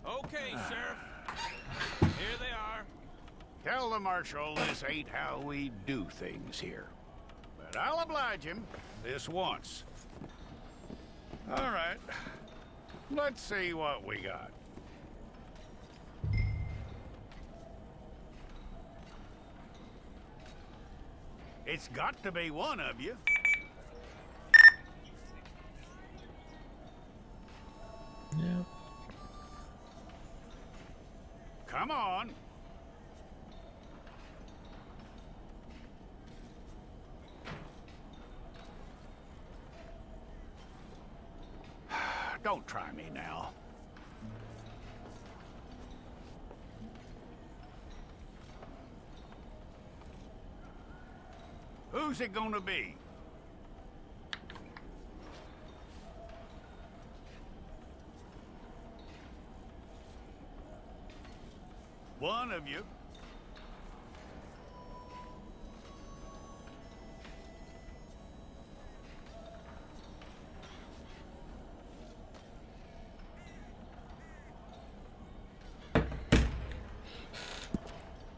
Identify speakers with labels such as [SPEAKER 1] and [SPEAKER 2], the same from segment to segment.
[SPEAKER 1] Okay, Sheriff. Here they are.
[SPEAKER 2] Tell the Marshal this ain't how we do things here. But I'll oblige him this once. All right. Let's see what we got. It's got to be one of you.
[SPEAKER 3] Yeah.
[SPEAKER 2] Come on. Don't try me now. Who's it gonna be? One of you.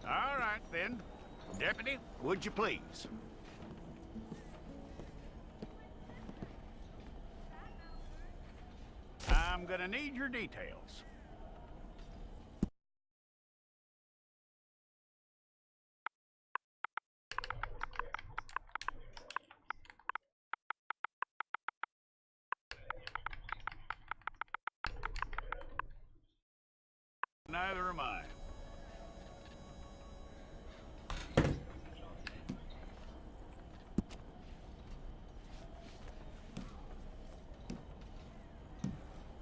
[SPEAKER 2] All right, then. Deputy, would you please? I'm gonna need your details. Neither am I.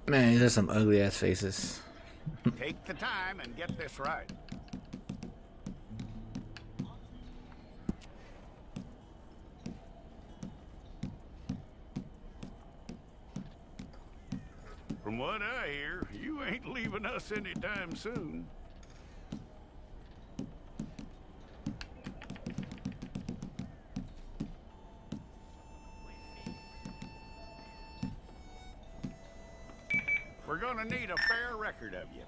[SPEAKER 3] Man, these are some ugly ass faces.
[SPEAKER 2] Take the time and get this right. From what I hear, you ain't leaving us anytime soon. We're gonna need a fair record of you.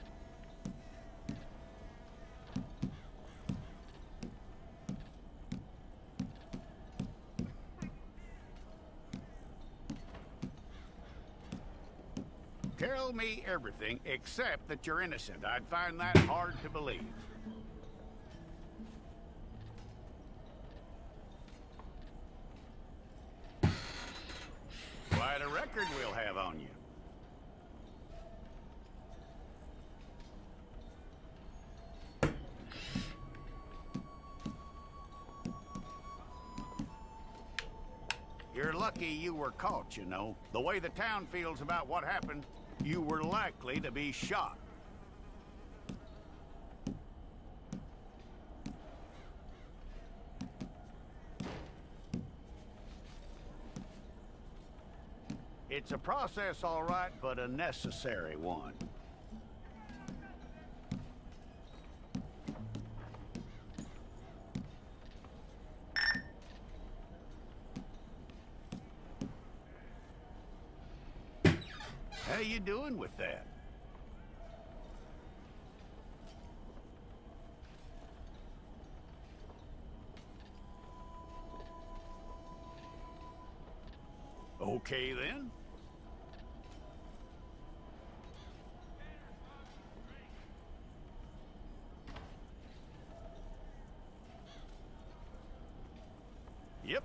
[SPEAKER 2] Tell me everything except that you're innocent. I'd find that hard to believe. Quite a record we'll have on you. You're lucky you were caught, you know. The way the town feels about what happened, you were likely to be shot. It's a process, all right, but a necessary one. How you doing with that? Okay, then. Yep.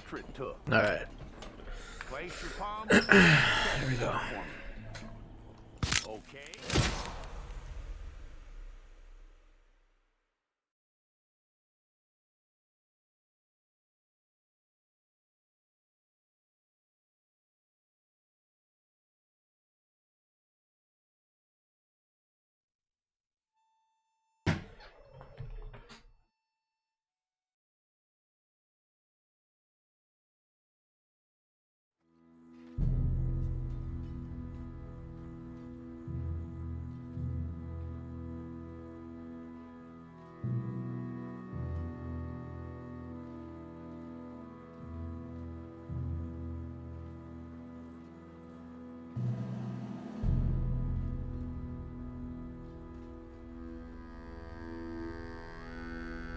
[SPEAKER 2] portrait took.
[SPEAKER 3] Alright.
[SPEAKER 2] Place your palm.
[SPEAKER 3] There we go.
[SPEAKER 2] Okay.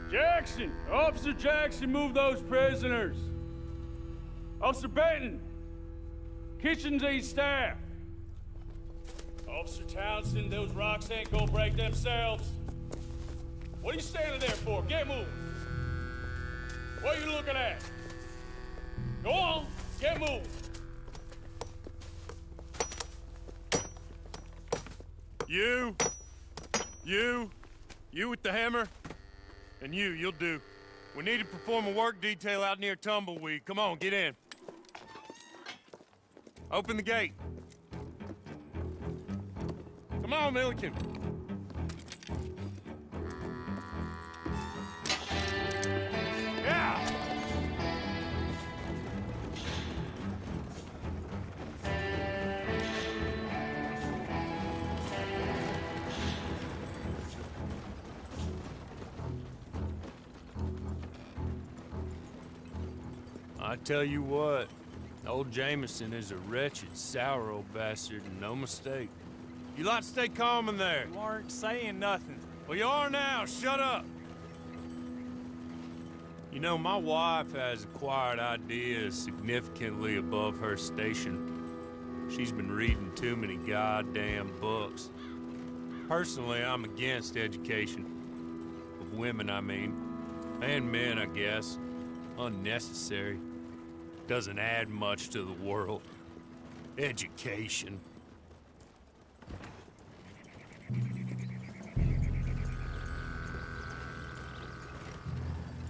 [SPEAKER 4] Jackson! Officer Jackson, move those prisoners! Officer Benton! Kitchens aid staff! Officer Townsend, those rocks ain't gonna break themselves. What are you standing there for? Get moving! What are you looking at? Go on, get moving!
[SPEAKER 5] You with the hammer? And you'll do. We need to perform a work detail out near Tumbleweed. Come on, get in. Open the gate. Come on, Milliken. Yeah!
[SPEAKER 4] I tell you what, old Jameson is a wretched, sour old bastard, and no mistake.
[SPEAKER 5] You lot stay calm in there.
[SPEAKER 1] You aren't saying nothing.
[SPEAKER 5] Well, you are now. Shut up.
[SPEAKER 4] You know, my wife has acquired ideas significantly above her station. She's been reading too many goddamn books. Personally, I'm against education. Of women, I mean. And men, I guess. Unnecessary. Doesn't add much to the world. Education.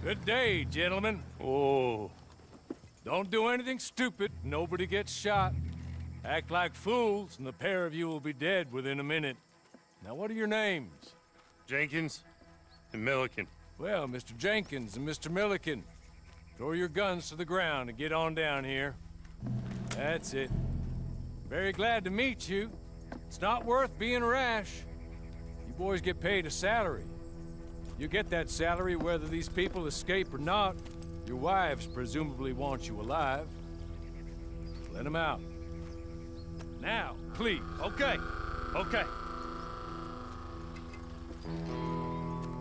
[SPEAKER 1] Good day, gentlemen.
[SPEAKER 4] Oh,
[SPEAKER 1] Don't do anything stupid. Nobody gets shot. Act like fools, and the pair of you will be dead within a minute. Now, what are your names?
[SPEAKER 5] Jenkins and Milliken.
[SPEAKER 1] Well, Mr. Jenkins and Mr. Milliken, throw your guns to the ground and get on down here. That's it. Very glad to meet you. It's not worth being rash. You boys get paid a salary. You get that salary whether these people escape or not. Your wives presumably want you alive. Let them out. Now, please.
[SPEAKER 5] Okay.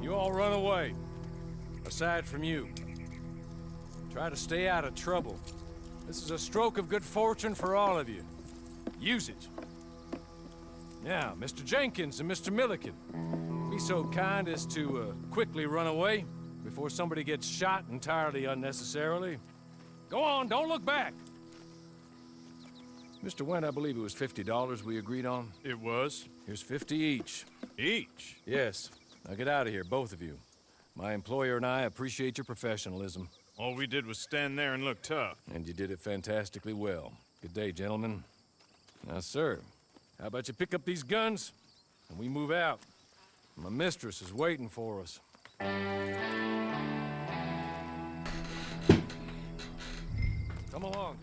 [SPEAKER 1] You all run away. Aside from you. Try to stay out of trouble. This is a stroke of good fortune for all of you. Use it. Now, Mr. Jenkins and Mr. Milliken, be so kind as to quickly run away before somebody gets shot entirely unnecessarily. Go on, don't look back. Mr. Wendt, I believe it was $50 we agreed on.
[SPEAKER 4] it was.
[SPEAKER 1] Here's 50 each.
[SPEAKER 4] Each?
[SPEAKER 1] Yes. Now get out of here, both of you. My employer and I appreciate your professionalism.
[SPEAKER 4] All we did was stand there and look tough.
[SPEAKER 1] And you did it fantastically well. Good day, gentlemen. Now, sir, how about you pick up these guns and we move out? My mistress is waiting for us. Come along.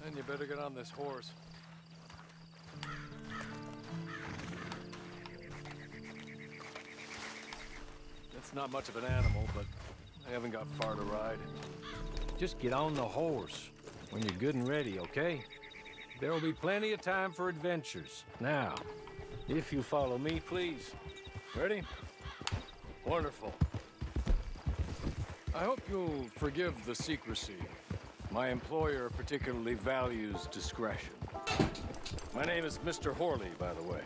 [SPEAKER 1] And you better get on this horse. It's not much of an animal, but I haven't got far to ride. Just get on the horse when you're good and ready, okay? There will be plenty of time for adventures. Now, if you follow me, please. Ready? Wonderful. I hope you'll forgive the secrecy. My employer particularly values discretion. My name is Mr. Horley, by the way.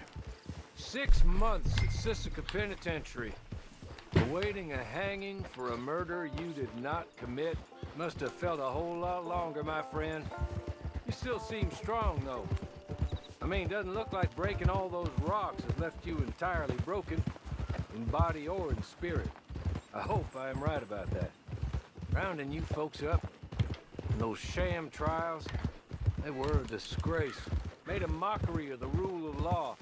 [SPEAKER 1] 6 months at Sisika Penitentiary. For Awaiting a hanging for a murder you did not commit must have felt a whole lot longer, my friend. You still seem strong, though. I mean, doesn't look like breaking all those rocks has left you entirely broken, in body or in spirit. I hope I am right about that. Rounding you folks up, and those sham trials, they were a disgrace. Made a mockery of the rule of law.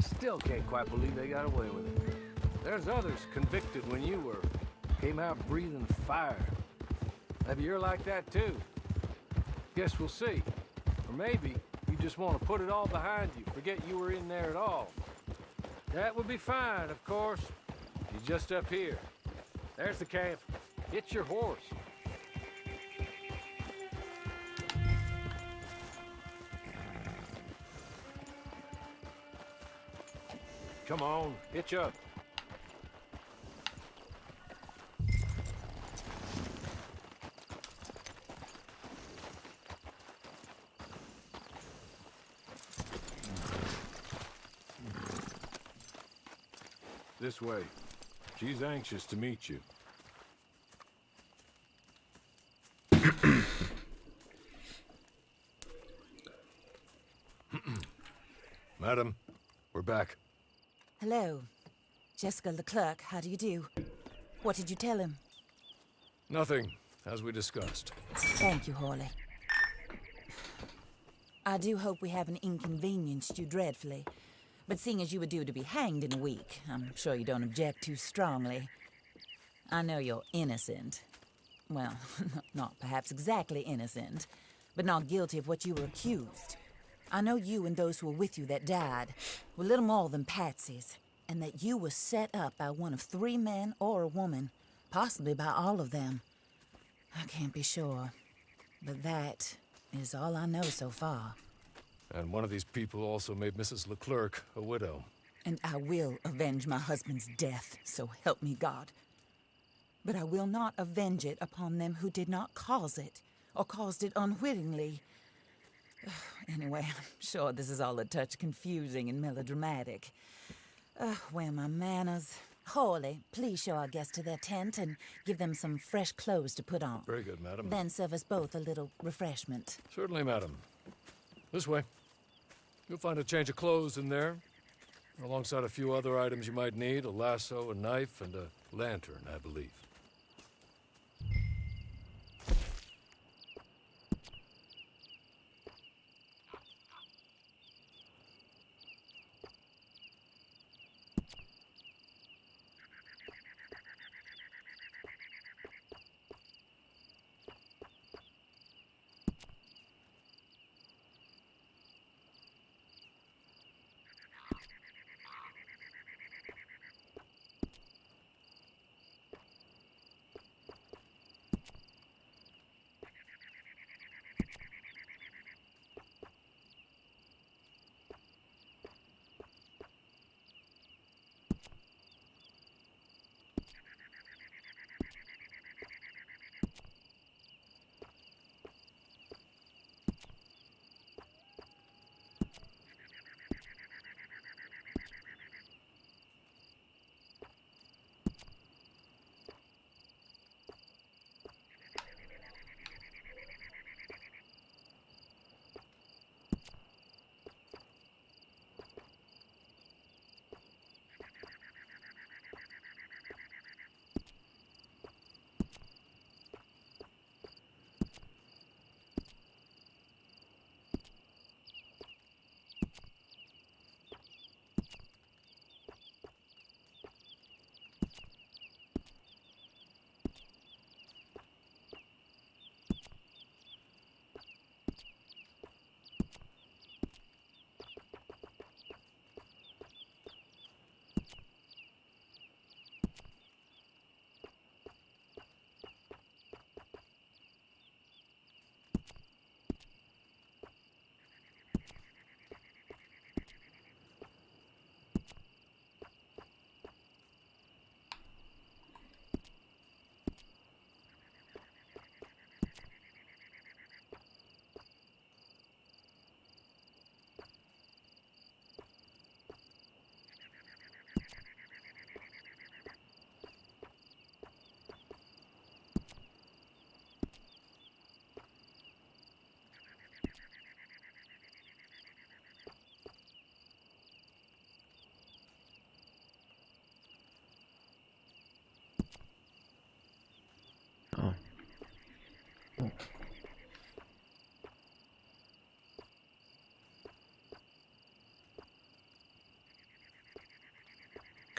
[SPEAKER 1] Still can't quite believe they got away with it. There's others convicted when you were. Came out breathing fire. Maybe you're like that too. Guess we'll see. Or maybe you just want to put it all behind you, forget you were in there at all. That would be fine, of course. He's just up here. There's the camp. Get your horse. Come on, hitch up. This way. She's anxious to meet you. Madam, we're back.
[SPEAKER 6] Hello. Jessica Leclerc, how do you do? What did you tell him?
[SPEAKER 1] Nothing, as we discussed.
[SPEAKER 6] Thank you, Hawley. I do hope we haven't inconvenienced you dreadfully. But seeing as you were due to be hanged in a week, I'm sure you don't object too strongly. I know you're innocent. Well, not perhaps exactly innocent, but not guilty of what you were accused. I know you and those who were with you that died were little more than patsies, and that you were set up by one of 3 men or a woman, possibly by all of them. I can't be sure, but that is all I know so far.
[SPEAKER 1] And one of these people also made Mrs. Leclerc a widow.
[SPEAKER 6] And I will avenge my husband's death, so help me God. But I will not avenge it upon them who did not cause it, or caused it unwittingly. Anyway, I'm sure this is all a touch confusing and melodramatic. Where are my manners? Hawley, please show our guests to their tent and give them some fresh clothes to put on.
[SPEAKER 1] Very good, madam.
[SPEAKER 6] Then serve us both a little refreshment.
[SPEAKER 1] Certainly, madam. This way. You'll find a change of clothes in there, alongside a few other items you might need, a lasso, a knife, and a lantern, I believe.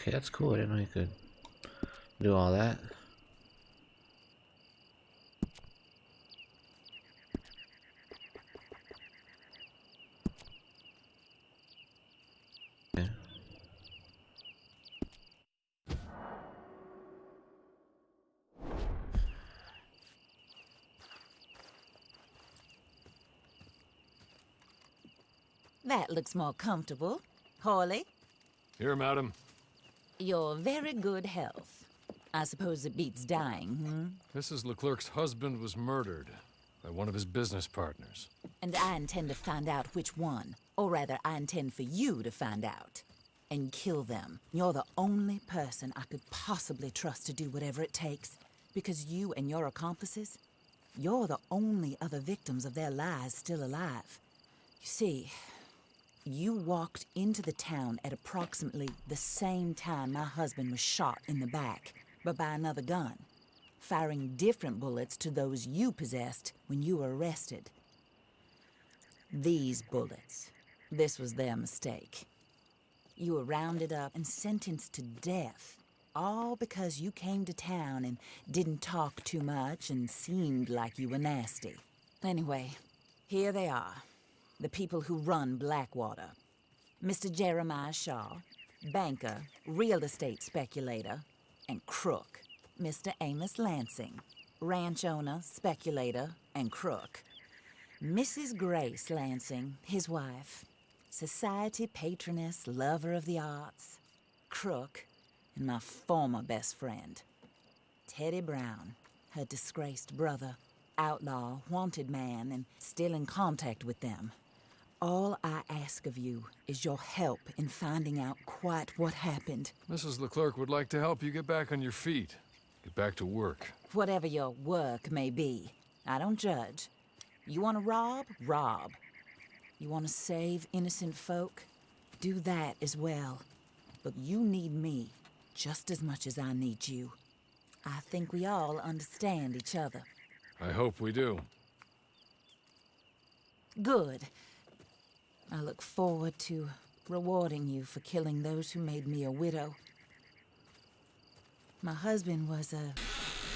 [SPEAKER 3] Okay, that's cool. I didn't know you could do all that. Okay.
[SPEAKER 6] That looks more comfortable. Hawley,
[SPEAKER 1] Here, madam.
[SPEAKER 6] you're very good health. I suppose it beats dying,
[SPEAKER 1] Mrs. Leclerc's husband was murdered by one of his business partners.
[SPEAKER 6] And I intend to find out which one. Or rather, I intend for you to find out. And kill them. You're the only person I could possibly trust to do whatever it takes. Because you and your accomplices, you're the only other victims of their lies still alive. You see, you walked into the town at approximately the same time my husband was shot in the back, but by another gun, firing different bullets to those you possessed when you were arrested. These bullets, this was their mistake. You were rounded up and sentenced to death, all because you came to town and didn't talk too much and seemed like you were nasty. Anyway, here they are. The people who run Blackwater. Mr. Jeremiah Shaw, banker, real estate speculator, and crook. Mr. Amos Lansing, ranch owner, speculator, and crook. Mrs. Grace Lansing, his wife, society patroness, lover of the arts, crook, and my former best friend. Teddy Brown, her disgraced brother, outlaw, wanted man, and still in contact with them. All I ask of you is your help in finding out quite what happened.
[SPEAKER 1] Mrs. Leclerc would like to help you get back on your feet. Get back to work.
[SPEAKER 6] Whatever your work may be, I don't judge. You want to rob? Rob. You want to save innocent folk? Do that as well. But you need me just as much as I need you. I think we all understand each other.
[SPEAKER 1] I hope we do.
[SPEAKER 6] Good. I look forward to rewarding you for killing those who made me a widow. My husband was a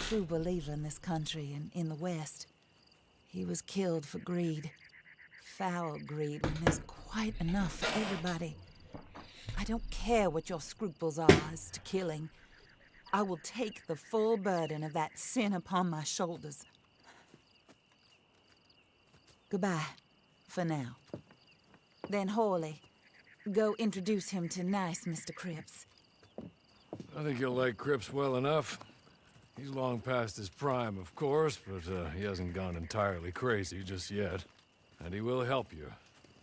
[SPEAKER 6] true believer in this country and in the West. He was killed for greed. Foul greed when there's quite enough for everybody. I don't care what your scruples are as to killing. I will take the full burden of that sin upon my shoulders. Goodbye, for now. Then Hawley, go introduce him to nice Mr. Cripps.
[SPEAKER 1] I think you'll like Cripps well enough. He's long past his prime, of course, but he hasn't gone entirely crazy just yet. And he will help you,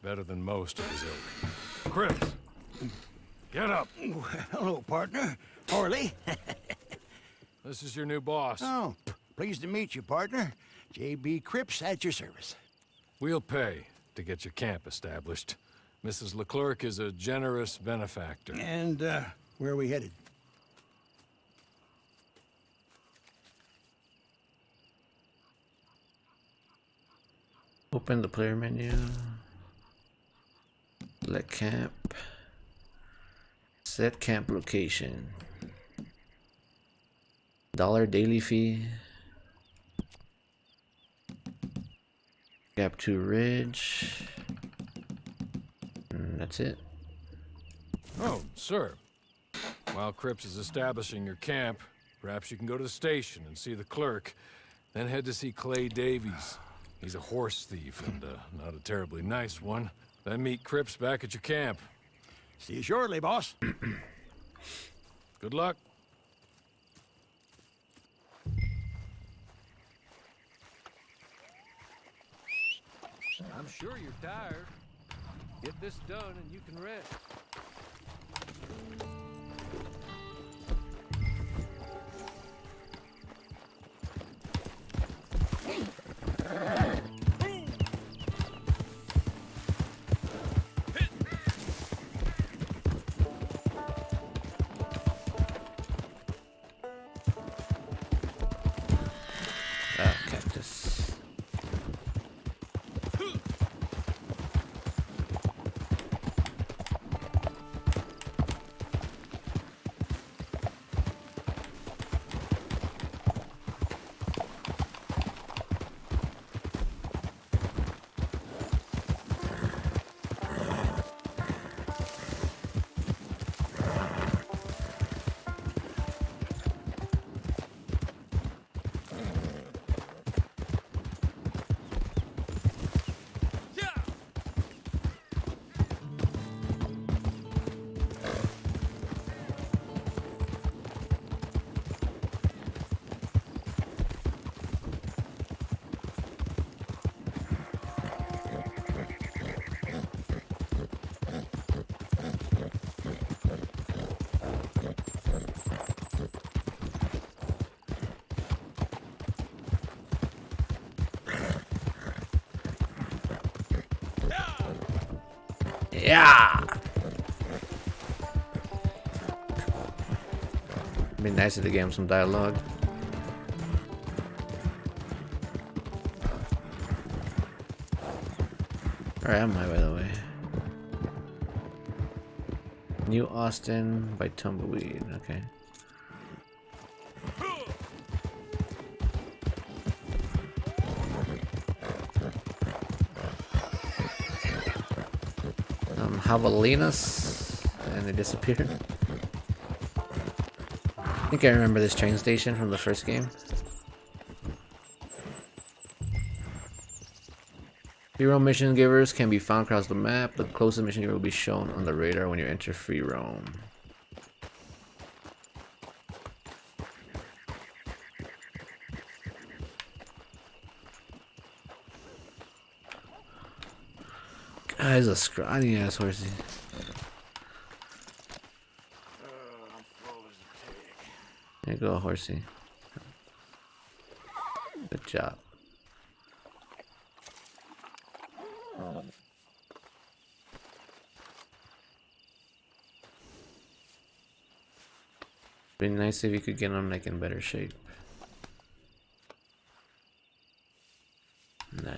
[SPEAKER 1] better than most of his ilk. Cripps, get up.
[SPEAKER 2] Hello, partner. Orly.
[SPEAKER 1] This is your new boss.
[SPEAKER 2] Oh, pleased to meet you, partner. J.B. Cripps at your service.
[SPEAKER 1] We'll pay to get your camp established. Mrs. Leclerc is a generous benefactor.
[SPEAKER 2] And, where are we headed?
[SPEAKER 3] Open the player menu. Select camp. Set camp location. $1 daily fee. Gap 2 Ridge. And that's it.
[SPEAKER 1] Oh, sir. While Cripps is establishing your camp, perhaps you can go to the station and see the clerk, then head to see Clay Davies. He's a horse thief, and not a terribly nice one. Then meet Cripps back at your camp.
[SPEAKER 2] See you shortly, boss.
[SPEAKER 1] Good luck. I'm sure you're tired. Get this done and you can rest.
[SPEAKER 3] Cactus. Yeah. It'd be nice if they gave him some dialogue. Where am I, by the way? New Austin by Tumbleweed. Okay. Javelinas, and they disappeared. I think I remember this train station from the first game. Free roam mission givers can be found across the map. The closest mission giver will be shown on the radar when you enter free roam. Guy's a scrawny ass horsey. There you go, horsey. Good job. Be nice if you could get him like in better shape. Nah.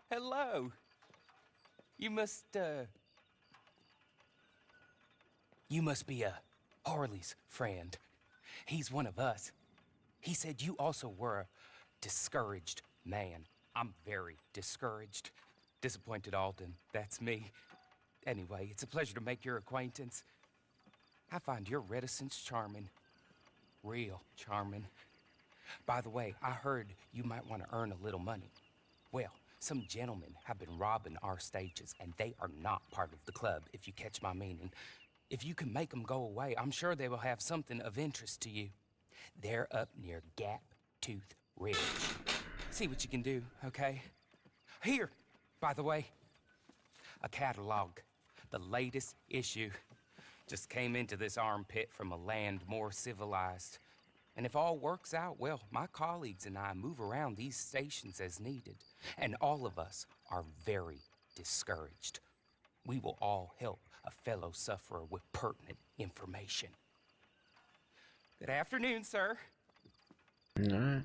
[SPEAKER 7] Hello. You must be Harley's friend. He's one of us. He said you also were a discouraged man. I'm very discouraged. Disappointed Alden, that's me. Anyway, it's a pleasure to make your acquaintance. I find your reticence charming. Real charming. By the way, I heard you might want to earn a little money. Well, some gentlemen have been robbing our stages, and they are not part of the club, if you catch my meaning. If you can make them go away, I'm sure they will have something of interest to you. They're up near Gap Tooth Ridge. See what you can do, okay? Here, by the way, a catalog. The latest issue. Just came into this armpit from a land more civilized. And if all works out, well, my colleagues and I move around these stations as needed. And all of us are very discouraged. We will all help a fellow sufferer with pertinent information. Good afternoon, sir.
[SPEAKER 3] Alright.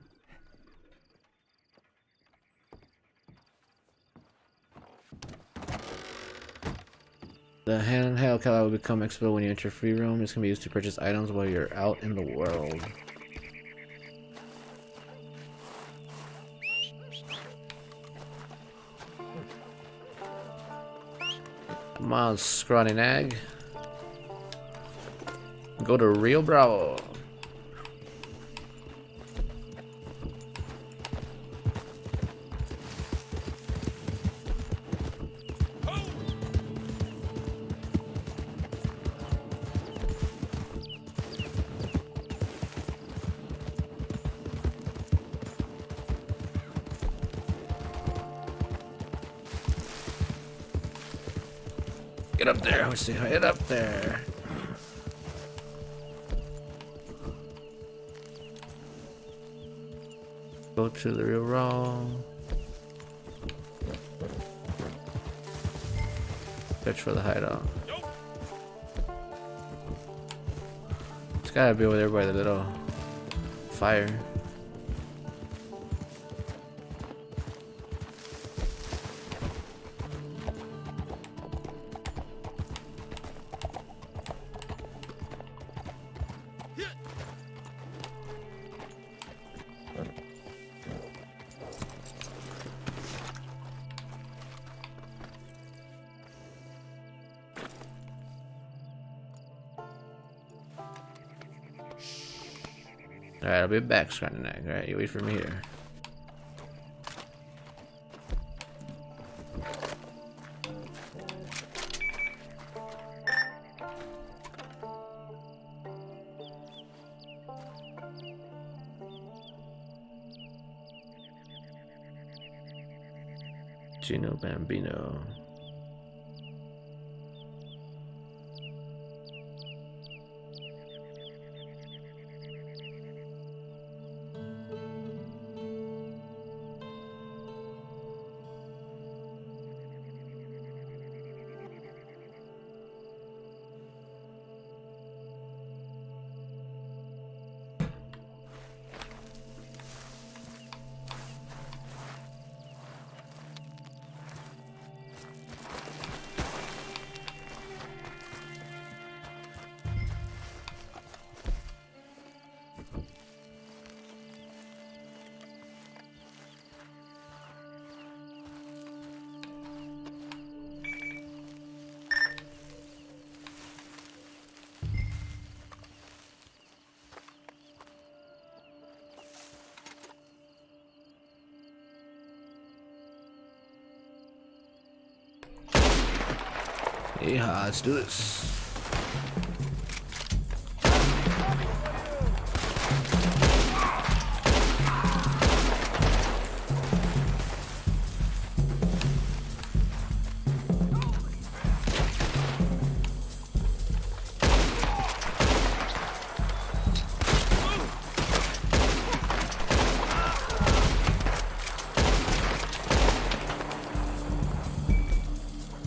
[SPEAKER 3] The handheld catalog will become accessible when you enter free roam. This can be used to purchase items while you're out in the world. Come on, scrawny nag. Go to Rio Bravo. Get up there, let's see, get up there. Go to the real raw. Search for the hideout. It's gotta be over there by the little fire. Alright, I'll be back, Scrawny Nag. Alright, you wait for me here. Gino Bambino. Yeah, let's do this.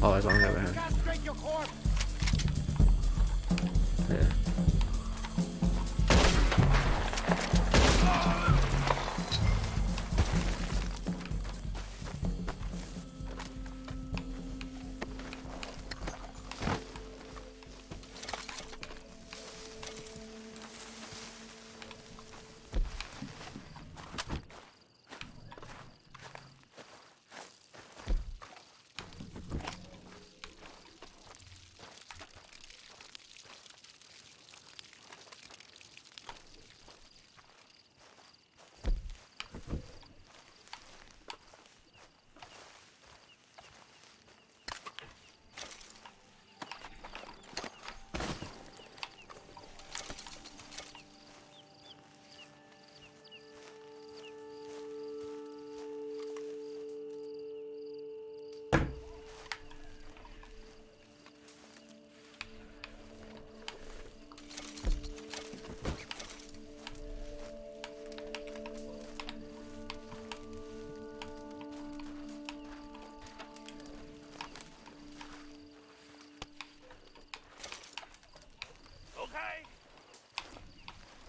[SPEAKER 3] Oh, as long as I have a hand. Yeah.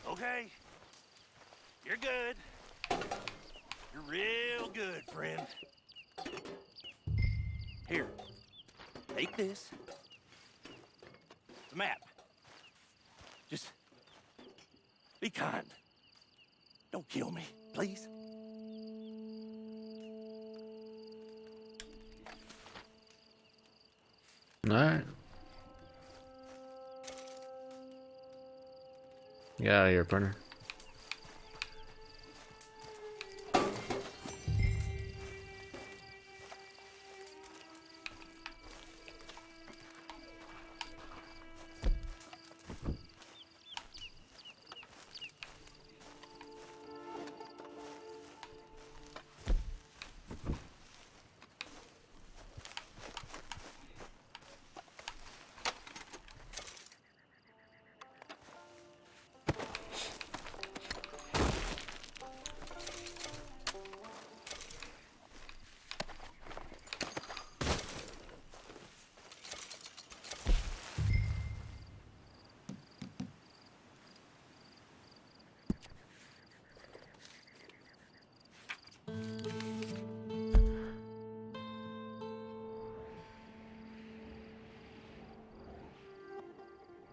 [SPEAKER 8] Okay. You're good. You're real good, friend. Here. Take this. It's a map. Just be kind. Don't kill me, please.
[SPEAKER 3] Alright. Get out of here, partner.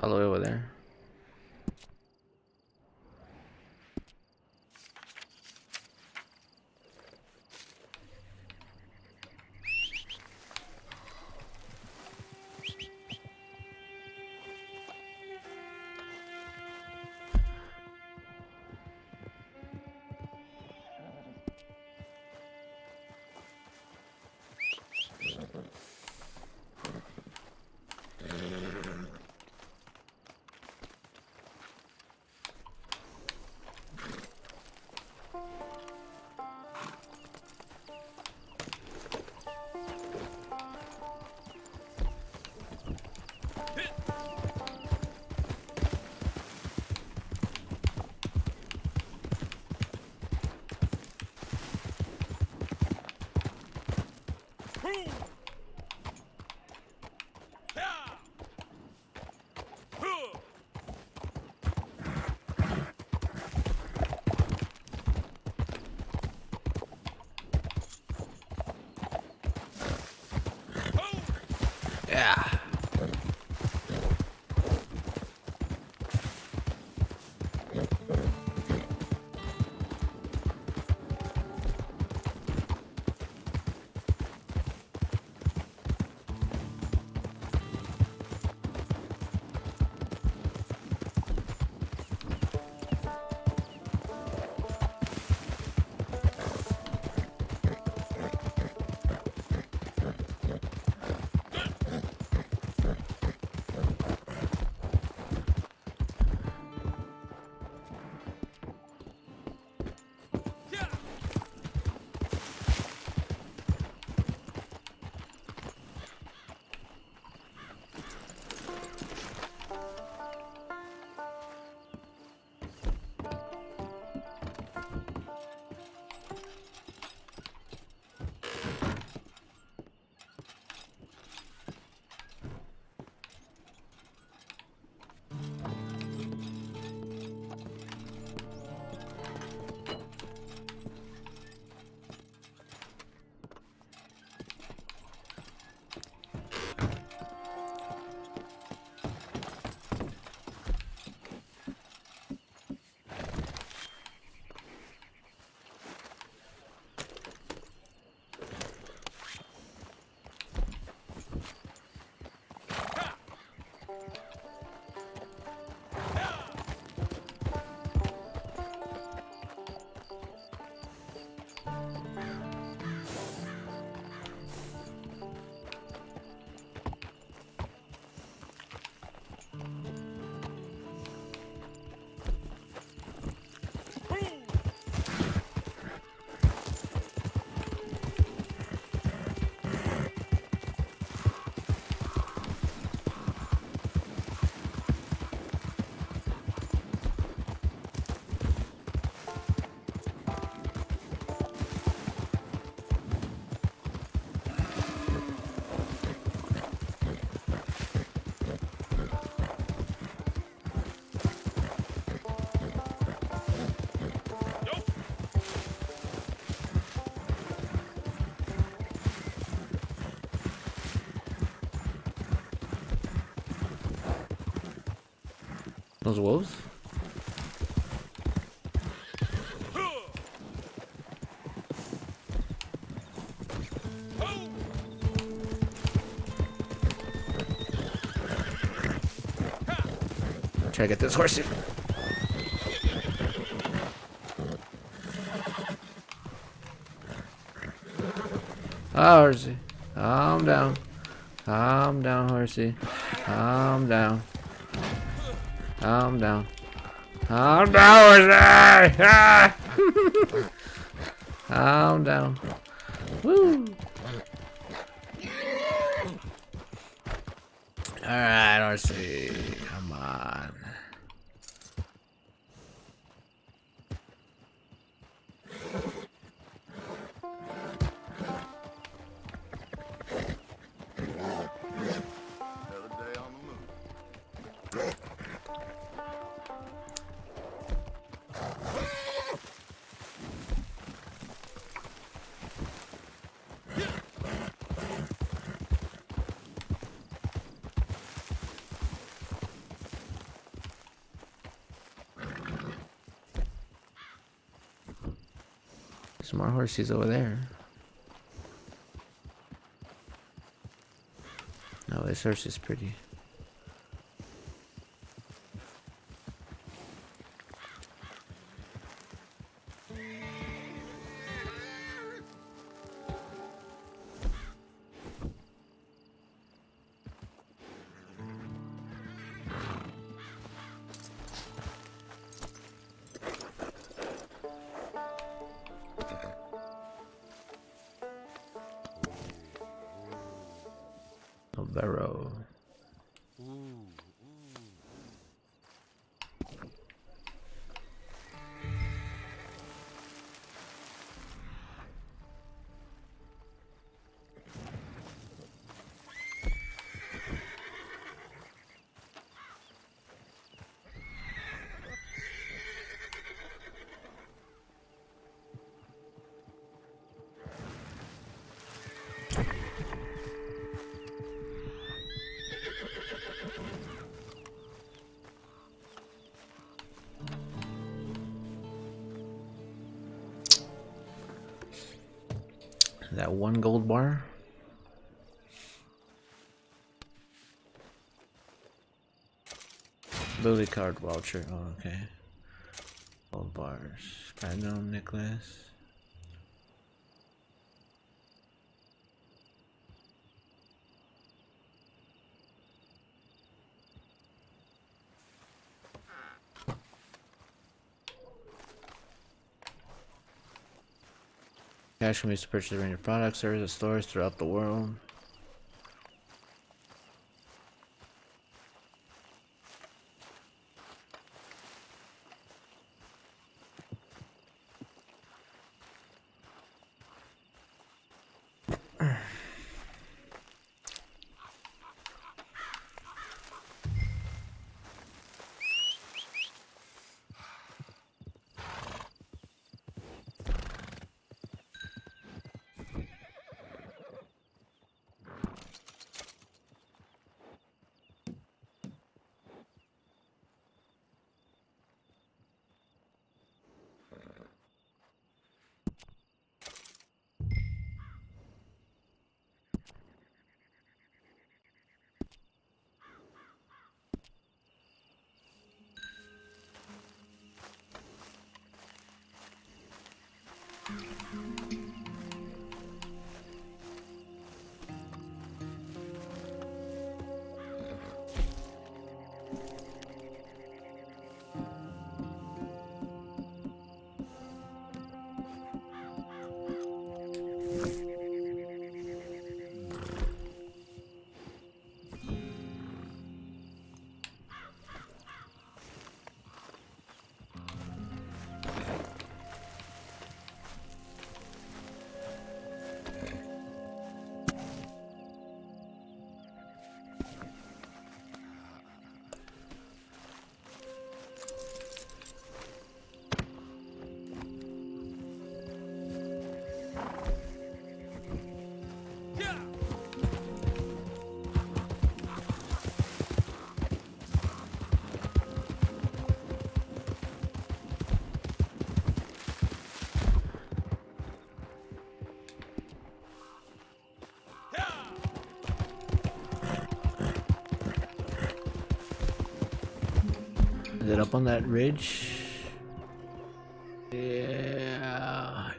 [SPEAKER 3] All the way over there. Yeah. Those wolves? Try to get this horsey. Ah, horsey. Calm down. Calm down, horsey. Calm down. Calm down. Calm down, horsey! Ah! Calm down. Woo! Alright, horsey. Come on.
[SPEAKER 2] Another day on the move.
[SPEAKER 3] Some more horses over there. No, this horse is pretty. A barrow. That one gold bar. Ability card voucher. Oh, okay. Gold bars. Platinum necklace. Cash can be used to purchase a range of products, services, at stores throughout the world. Is it up on that ridge? Yeah.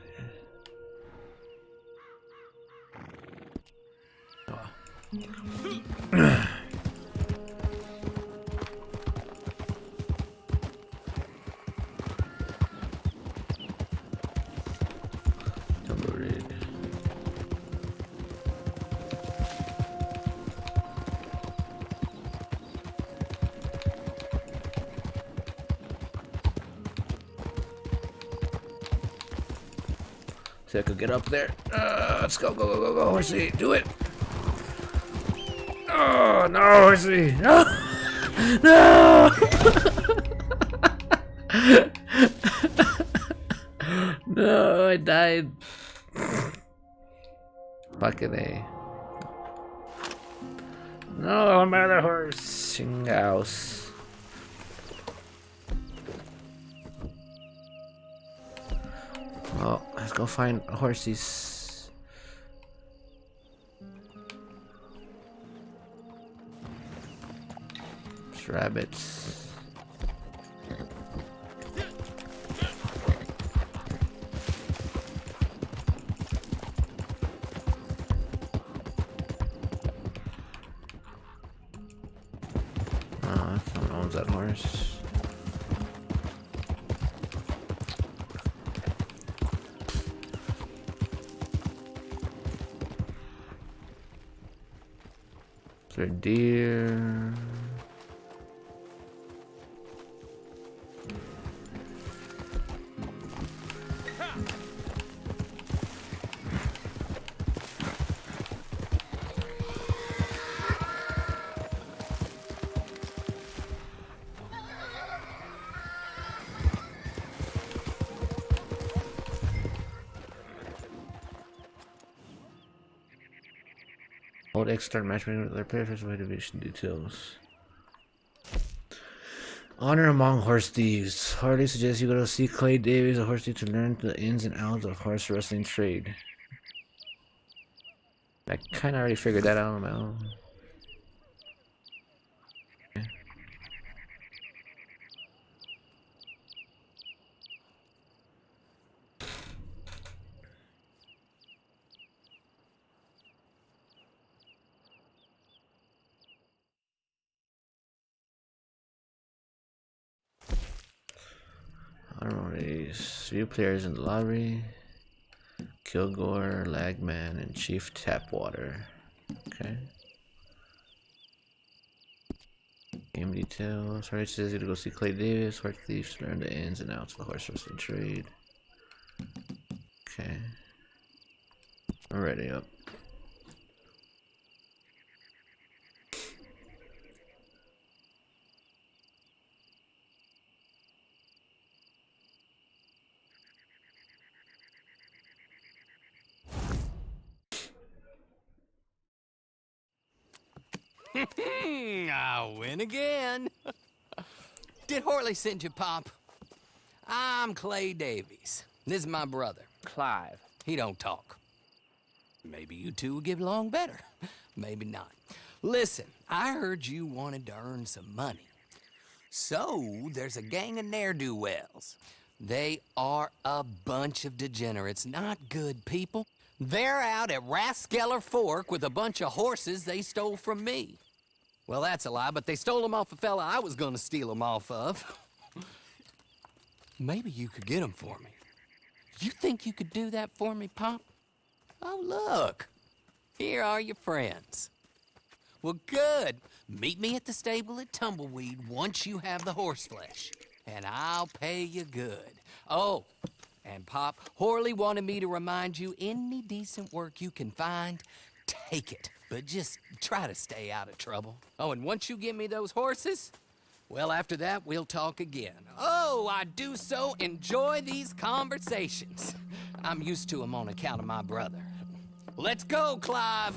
[SPEAKER 3] Ridge. See, I could get up there. Let's go, go, go, go, go, horsey. Do it. Oh, no, horsey. No. No. No, I died. Fucking A. No, I'm out of horse. House. Well, let's go find horsies. It's rabbits. Oh, someone owns that horse. Is there a deer? Hold X start matchmaking with their players for motivation details. Honor among horse thieves. Harley suggests you go to see Clay Davies, a horse thief, to learn the ins and outs of horse wrestling trade. I kind of already figured that out on my own. Okay. I don't know these. View players in the lobby. Kilgore, Lagman, and Chief Tapwater. Okay. Game details. Alright, says you to go see Clay Davis. Horse thieves learn the ins and outs of the horse racing trade. Okay. Already up.
[SPEAKER 9] I win again. Did Horley send you, Pop? I'm Clay Davies. This is my brother, Clive. He don't talk. Maybe you two will get along better. Maybe not. Listen, I heard you wanted to earn some money. So, there's a gang of ne'er-do-wells. They are a bunch of degenerates, not good people. They're out at Raskeller Fork with a bunch of horses they stole from me. Well, that's a lie, but they stole them off a fella I was gonna steal them off of. Maybe you could get them for me. You think you could do that for me, Pop? Oh, look. Here are your friends. Well, good. Meet me at the stable at Tumbleweed once you have the horse flesh, and I'll pay you good. Oh, and Pop, Horley wanted me to remind you, any decent work you can find, take it. But just try to stay out of trouble. Oh, and once you give me those horses, well, after that, we'll talk again. Oh, I do so enjoy these conversations. I'm used to them on account of my brother. Let's go, Clive.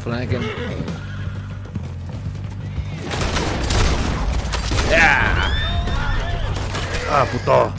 [SPEAKER 3] Flanking. Yeah. Ah, puto.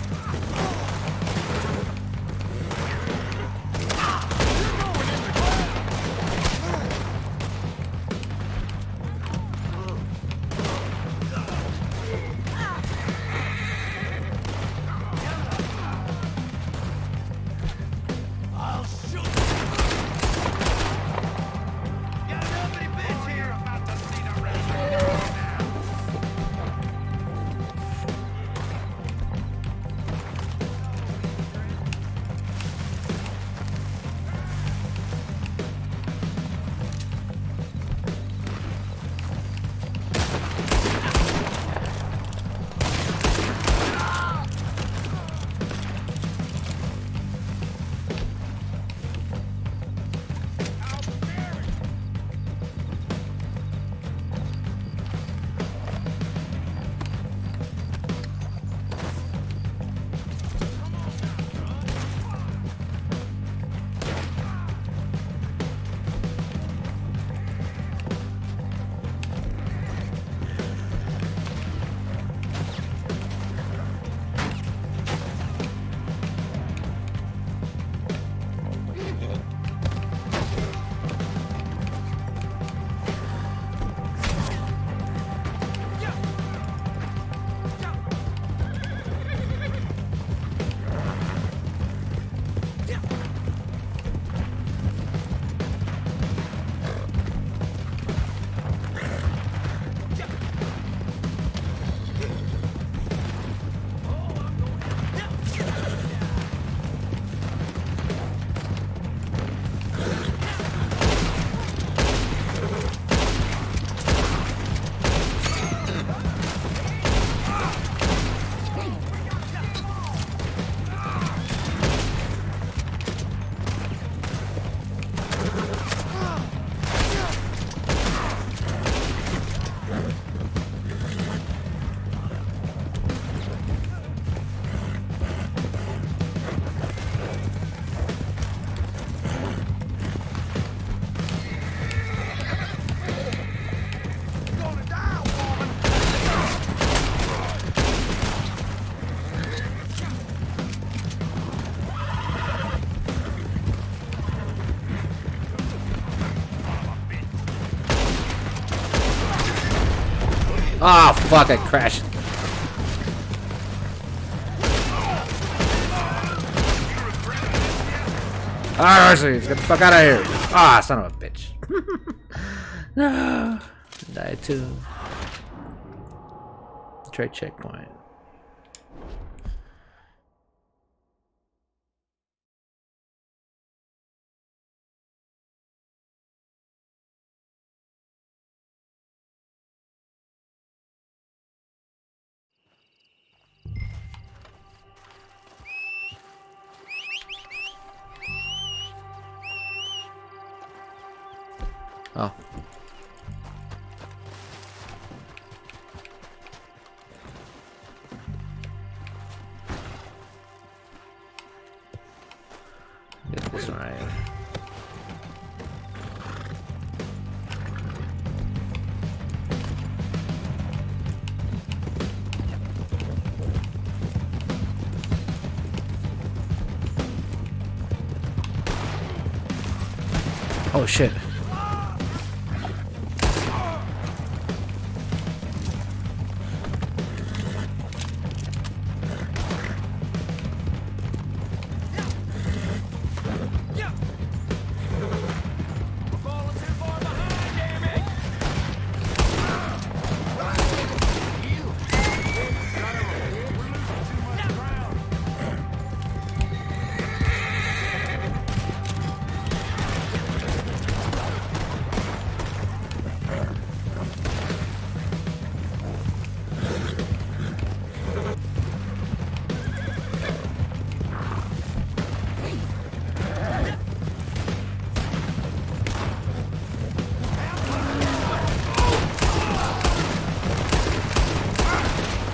[SPEAKER 3] Ah, fuck! I crashed. Ah, Mercy, get the fuck out of here! Ah, son of a bitch. No. Die too. Try checkpoint. Oh. Get this one right. Oh shit.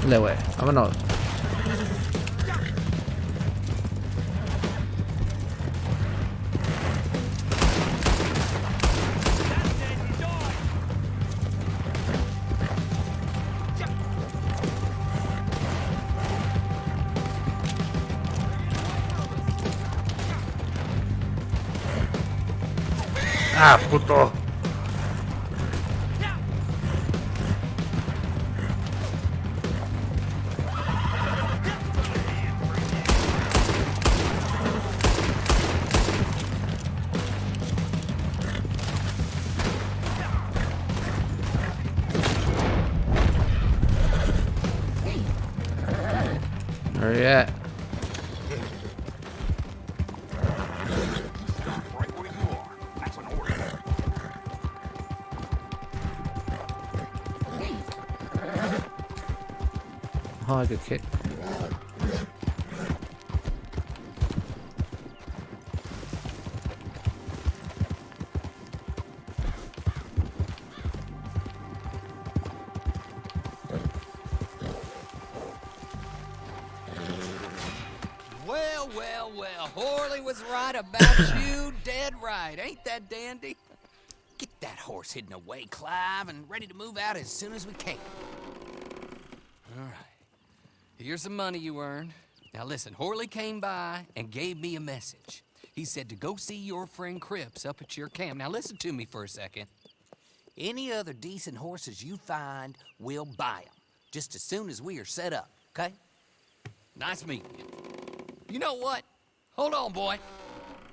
[SPEAKER 3] No way. Vámonos. Ah, puto. Where you at? Oh, I could kick.
[SPEAKER 9] Well, well, well. Horley was right about you, dead right. Ain't that dandy? Get that horse hidden away, Clive, and ready to move out as soon as we can. All right. Here's the money you earned. Now listen, Horley came by and gave me a message. He said to go see your friend Cripps up at your camp. Now listen to me for a second. Any other decent horses you find, we'll buy them. Just as soon as we are set up, okay? Nice meeting you. You know what? Hold on, boy.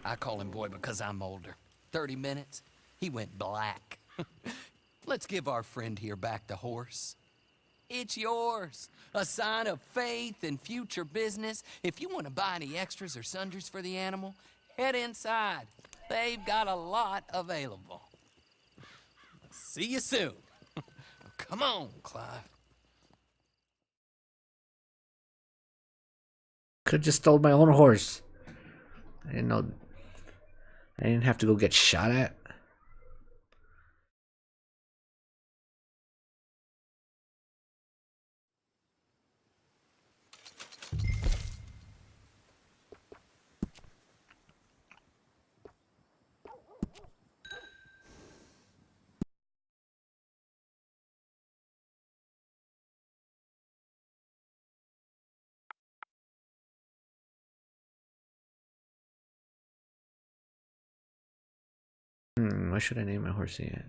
[SPEAKER 9] I call him boy because I'm older. 30 minutes, he went black. Let's give our friend here back the horse. It's yours. A sign of faith and future business. If you want to buy any extras or sundries for the animal, head inside. They've got a lot available. See you soon. Come on, Clive.
[SPEAKER 3] Could have just stole my own horse. I didn't know. I didn't have to go get shot at. What should I name my horse yet?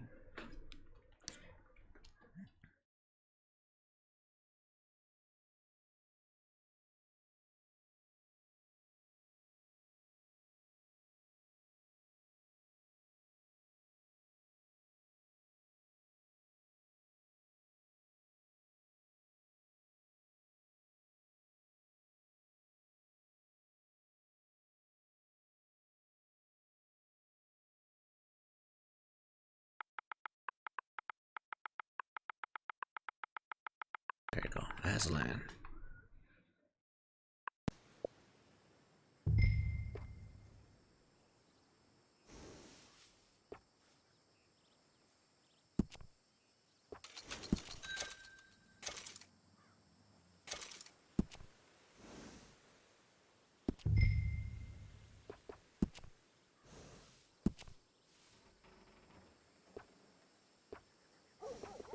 [SPEAKER 3] There you go. Aslan.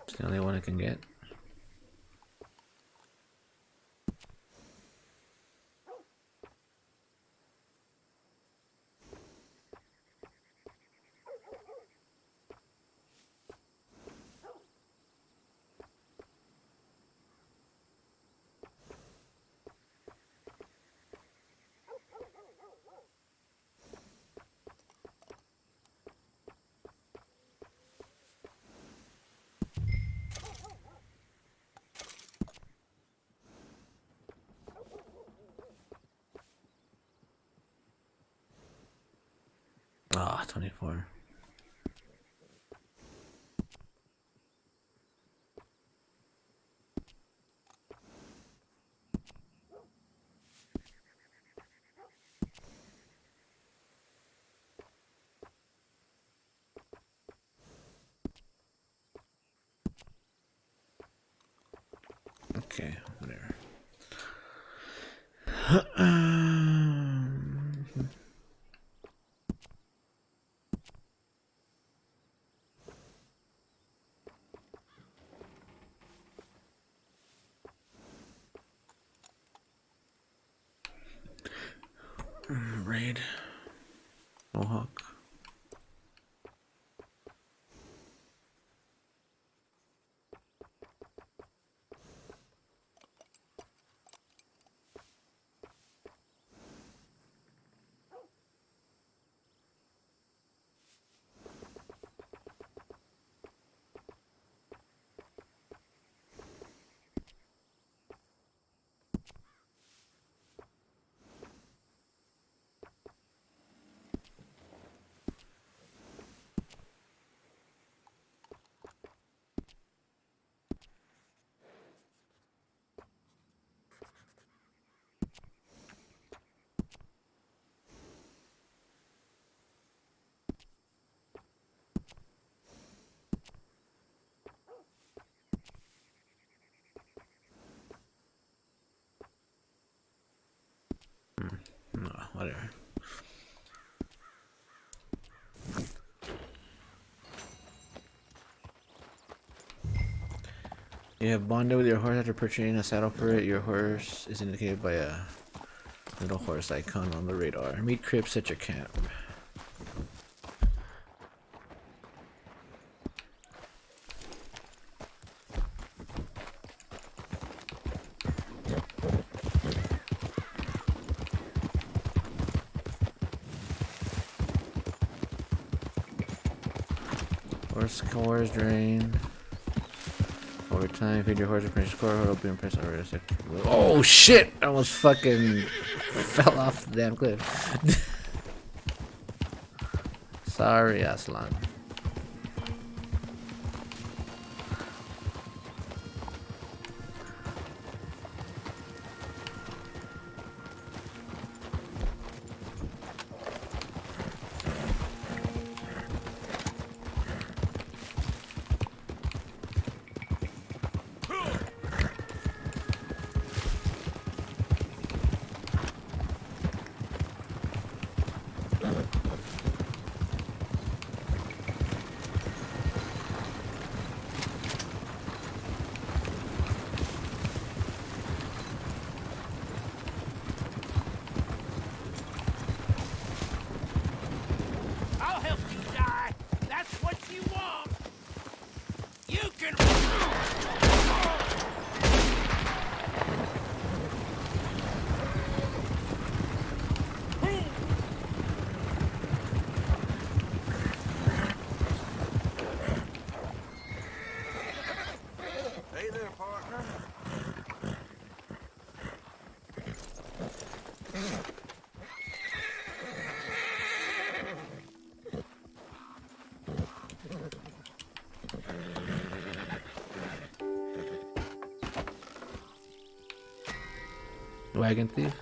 [SPEAKER 3] It's the only one I can get. Ah, 24. Okay, whatever. Raid. Mohawk. No, whatever. You have bonded with your horse after purchasing a saddle for it. Your horse is indicated by a little horse icon on the radar. Meet Crips at your camp. Horse scores drain. Over time, feed your horse and print score. Hold up and press over. Oh shit! I almost fucking fell off the damn cliff. Sorry, Aslan. Wagon thief.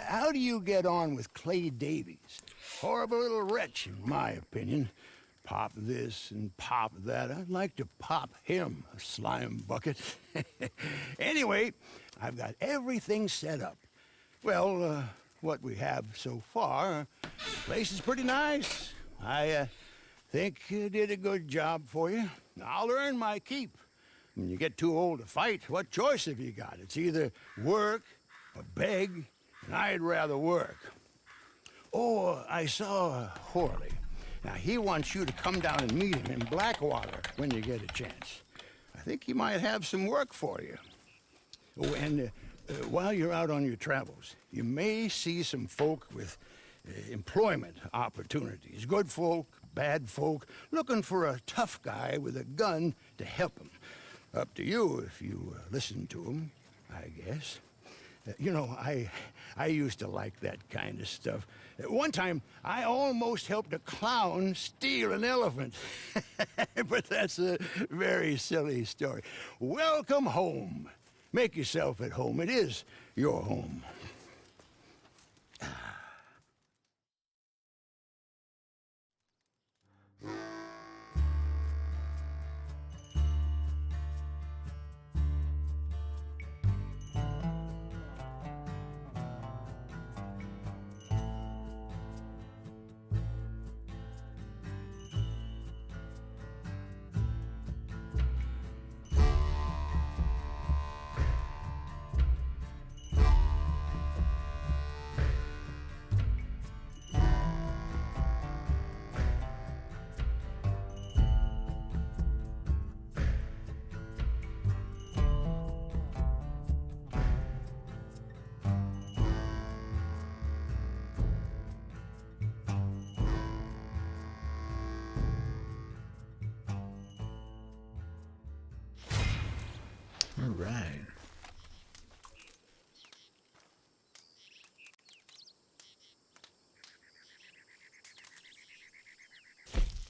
[SPEAKER 2] How do you get on with Clay Davies? Horrible little wretch, in my opinion. Pop this and pop that. I'd like to pop him, a slime bucket. Anyway, I've got everything set up. Well, what we have so far, the place is pretty nice. I think you did a good job for you. I'll earn my keep. When you get too old to fight, what choice have you got? It's either work or beg, and I'd rather work. Oh, I saw Horley. Now, he wants you to come down and meet him in Blackwater when you get a chance. I think he might have some work for you. Oh, and while you're out on your travels, you may see some folk with employment opportunities. Good folk, bad folk, looking for a tough guy with a gun to help them. Up to you if you listen to them, I guess. You know, I used to like that kind of stuff. One time, I almost helped a clown steal an elephant. But that's a very silly story. Welcome home. Make yourself at home. It is your home.
[SPEAKER 3] right.